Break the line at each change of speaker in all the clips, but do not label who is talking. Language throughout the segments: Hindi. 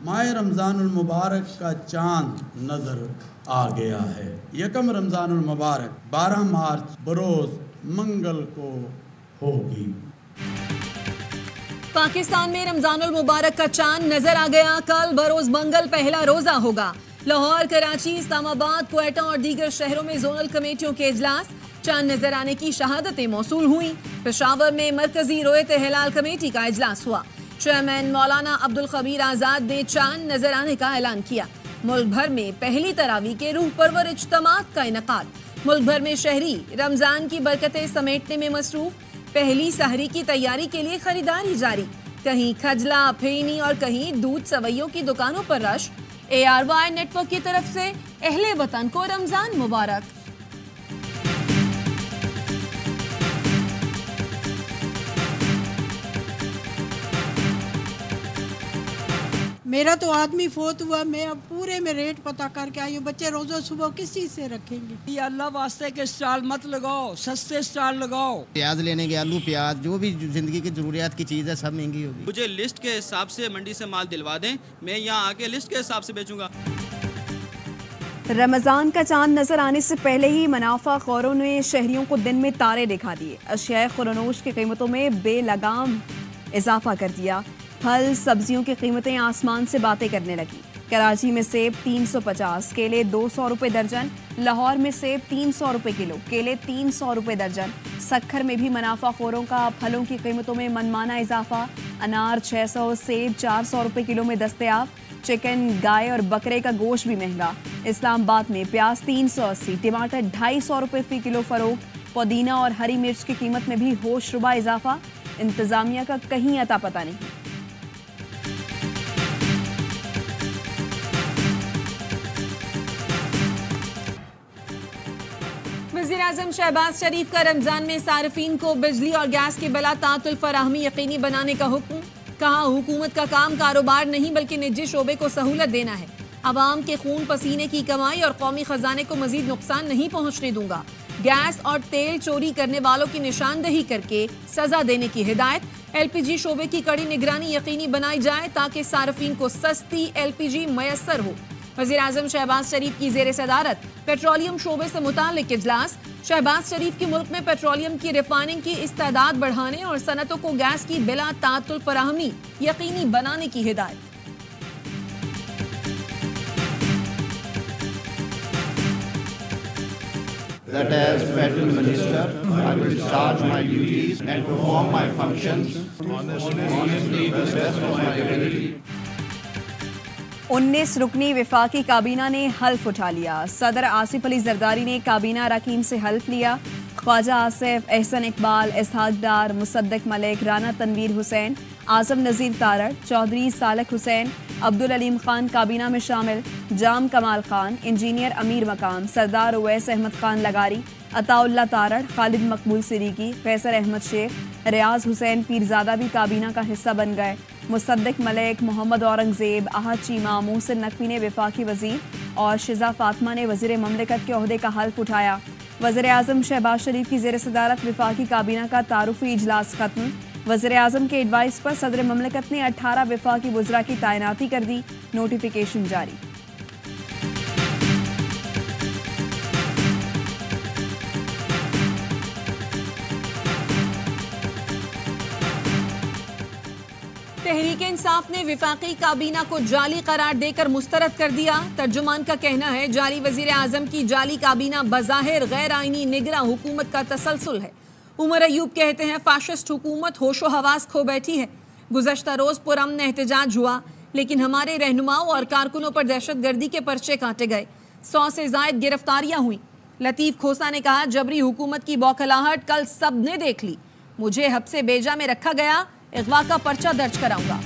माह रमज़ानुल मुबारक का चांद नज़र आ गया है। यकम रमज़ानुल मुबारक 12 मार्च बरोज़ मंगल को होगी।
पाकिस्तान में रमजानुल मुबारक का चांद नजर आ गया। कल बरोज मंगल पहला रोजा होगा। लाहौर, कराची, इस्लामाबाद, क्वेटा और दीगर शहरों में जोनल कमेटियों के इजलास। चांद नजर आने की शहादतें मौसूल हुई। पेशावर में मरकजी रोयत हिलाल कमेटी का इजलास हुआ। चेयरमैन मौलाना अब्दुल खबीर आजाद ने चांद नजर आने का ऐलान किया। मुल्क भर में पहली तरावी के रूह परवर इज्तिमात का इनेकाद। मुल्क भर में शहरी रमजान की बरकतें समेटने में मसरूफ। पहली सहरी की तैयारी के लिए खरीदारी जारी। कहीं खजला, फेनी और कहीं दूध सवैयों की दुकानों पर रश। ARY नेटवर्क की तरफ से अहले वतन को रमजान मुबारक।
मेरा तो आदमी फोत हुआ, मैं अब पूरे में रेट पता करके आई हूँ। बच्चे रोज़ो सुबह किस चीज़ से रखेंगे?
ये अल्लाह वास्ते के स्टॉल मत लगाओ, सस्ते स्टॉल लगाओ।
प्याज लेने के, आलू प्याज जो भी जिंदगी की जरूरियात की चीज़ है सब महंगी होगी।
मुझे लिस्ट के हिसाब से मंडी से माल दिलवा दें, मैं यहाँ आके लिस्ट के हिसाब से बेचूंगा।
रमजान का चांद नजर आने से पहले ही मुनाफा खौरों ने शहरियों को दिन में तारे दिखा दिए। अशिया खुरनोश की कीमतों में बेलगाम इजाफा कर दिया। फल सब्जियों की कीमतें आसमान से बातें करने लगी। कराची में सेब 350, केले 200 रुपये दर्जन। लाहौर में सेब 300 रुपये किलो, केले 300 रुपये दर्जन। सक्खर में भी मुनाफाखोरों का फलों की कीमतों में मनमाना इजाफा। अनार 600, सेब 400 रुपये किलो में दस्तयाब। चिकन, गाय और बकरे का गोश्त भी महंगा। इस्लामाबाद में प्याज 380, टमाटर 250 रुपये फी किलो फरोख्त। पुदीना और हरी मिर्च की कीमत में भी होशरुबा इजाफा। इंतजामिया का कहीं अता पता नहीं। वज़ीर-ए-आज़म शहबाज शरीफ का रमजान में सार्फिन को बिजली और गैस की बिला तातुल फराहमी यकीनी बनाने का हुक्म। कहा, हुकूमत का काम कारोबार नहीं बल्कि निजी शोबे को सहूलत देना है। अवाम के खून पसीने की कमाई और कौमी खजाने को मजीद नुकसान नहीं पहुंचने दूंगा। गैस और तेल चोरी करने वालों की निशानदही करके सजा देने की हिदायत। LPG शोबे की कड़ी निगरानी यकीनी बनाई जाए ताकि सार्फिन को सस्ती LPG मयसर हो। वज़ीर-ए-आज़म शहबाज शरीफ की ज़ेर सदारत पेट्रोलियम शोबे से मुताल्लिक इजलास। शहबाज शरीफ की मुल्क में पेट्रोलियम की रिफाइनिंग की इस्तेदाद बढ़ाने और सनतों को गैस की बिला तातुल फराहमी यकीनी बनाने की हिदायत।
That as Federal Minister, I will discharge my duties and perform my functions honestly to the best of my ability.
19 रुकनी विफाकी काबीना ने हल्फ उठा लिया। सदर आसिफ अली जरदारी ने काबीना अरकान से हल्फ लिया। ख्वाजा आसिफ, एहसन इकबाल, इसहाक डार, मुसद्दक मलिक, राना तनवीर हुसैन, आजम नज़ीर तारड़, चौधरी सालक हुसैन, अब्दुल अलीम खान काबीना में शामिल। जाम कमाल खान, इंजीनियर अमीर मकाम, सरदार उवैस अहमद खान लगारी, अताउल्ला तारड़, खालिद मकबूल सिद्दीकी, फैसल अहमद शेख, रियाज हुसैन पीरजादा भी काबीना का हिस्सा बन गए। मुसद्दक मलिक, मोहम्मद औरंगजेब, आहद चीमा, मोहसिन नकवी ने विफाकी वजीर और शिजा फातिमा ने वजीर ममलिकत के ओहदे का हल्फ उठाया। वज़ीर-ए-आज़म शहबाज शरीफ की ज़ेर सदारत विफाकी काबीना का तारुफी इजलास खत्म। वज़ीर-ए-आज़म के एडवाइस पर सदर ममलिकत ने 18 विफाकी वज़रा की तैनाती कर दी। नोटिफिकेशन जारी। तहरीक इंसाफ ने विफाकी काबीना को जाली करार देकर मुस्तरद कर दिया। तर्जुमान का कहना है, जाली वजीर आजम की जाली काबीना बज़ाहिर गैर आईनी निगरां हुकूमत का तसलसल है। उमर अयूब कहते हैं, फाशिस्ट हुकूमत होशो हवास खो बैठी है। गुज़श्ता रोज पुरअमन एहतजाज हुआ, लेकिन हमारे रहनुमाओं और कारकुनों पर दहशत गर्दी के पर्चे काटे गए। 100 से जायद गिरफ्तारियां हुई। लतीफ खोसा ने कहा, जबरी हुकूमत की बौखलाहट कल सब ने देख ली। मुझे हब्से बेजा में रखा गया, अगवा का पर्चा दर्ज कराऊंगा।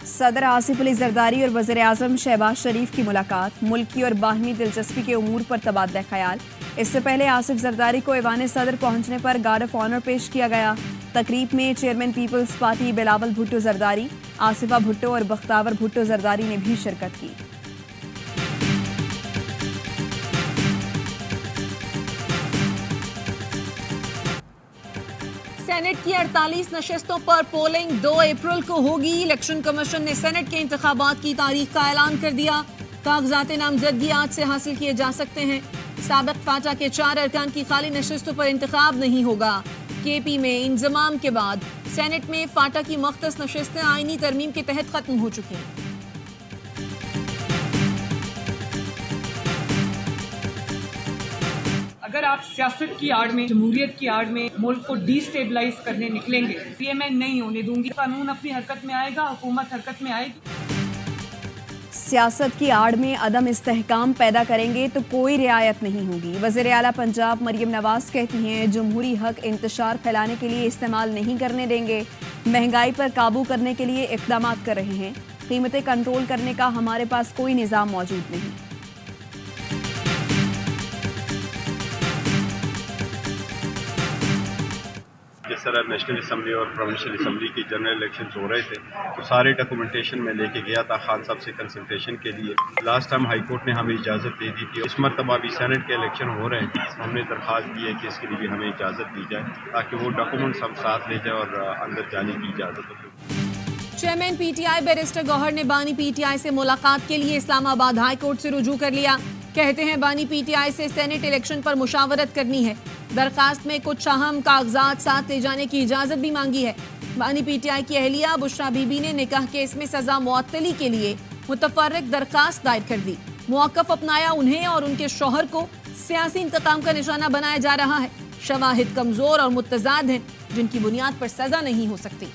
सदर आसिफ अली जरदारी और वज़ीर आज़म शहबाज शरीफ की मुलाकात। मुल्की और बाहमी दिलचस्पी के उमूर पर तबादला ख्याल। इससे पहले आसिफ जरदारी को ऐवान सदर पहुंचने पर गार्ड ऑफ ऑनर पेश किया गया। तकरीब में चेयरमैन पीपल्स पार्टी बिलावल भुट्टो जरदारी, आसिफा भुट्टो और बख्तावर भुट्टो जरदारी ने भी शिरकत की।
सेनेट की 48 नशिस्तों पर पोलिंग 2 अप्रैल को होगी। इलेक्शन कमीशन ने सेनेट के इंतखाबात की तारीख का ऐलान कर दिया। कागजात नामजदगी आज से हासिल किए जा सकते हैं। साबिक फाटा के 4 अरकान की खाली नशिस्तों पर इंतखाब नहीं होगा। केपी में इंजमाम के बाद सेनेट में फाटा की मुख्तस नशिस्तें आईनी तरमीम के तहत खत्म हो चुकी हैं।
अगर आप सियासत की आड़ में, जमहूरियत की आड़ में मुल्क को डिस्टेबलाइज करने निकलेंगे, ये मैं नहीं होने दूंगी। कानून अपनी हरकत में आएगा, हुकूमत हरकत में आएगी।
सियासत की आड़ में अदम इस्तेहकाम पैदा करेंगे तो कोई रियायत नहीं होगी। वज़ीर आला पंजाब मरियम नवाज कहती हैं जमहूरी हक इंतशार फैलाने के लिए इस्तेमाल नहीं करने देंगे। महंगाई पर काबू करने के लिए इक़दाम कर रहे हैं। कीमतें कंट्रोल करने का हमारे पास कोई निज़ाम मौजूद नहीं।
जिस तरह नेशनल असम्बली और प्रोविंशियल असम्बली की जनरल इलेक्शन हो रहे थे तो सारे डॉक्यूमेंटेशन में लेके गया था खान साहब से कंसल्टेशन के लिए। लास्ट टाइम हाई कोर्ट ने हमें इजाज़त दे दी थी। इस मरतबा भी सेनेट के इलेक्शन हो रहे हैं, हमने दरख्वास्त दी है कि इसके लिए भी हमें इजाज़त दी जाए ताकि वो डॉक्यूमेंट्स हम साथ ले जाए और अंदर जाने की इजाज़त हो।
चेयरमैन पीटीआई बैरिस्टर गौहर ने बानी पीटीआई से मुलाकात के लिए इस्लामाबाद हाई कोर्ट से रुजू कर लिया। कहते हैं बानी पीटीआई से सेनेट इलेक्शन पर मुशावरत करनी है। दरखास्त में कुछ अहम कागजात साथ ले जाने की इजाजत भी मांगी है। बानी पीटीआई की अहलिया बुशरा बीबी ने निकाह केस में सजा मुअत्तली के लिए मुतफर्रिक दरखास्त दायर कर दी। मौक़िफ़ अपनाया उन्हें और उनके शौहर को सियासी इंतकाम का निशाना बनाया जा रहा है। शवाहिद कमजोर और मुतज़ाद हैं जिनकी बुनियाद पर सजा नहीं हो सकती।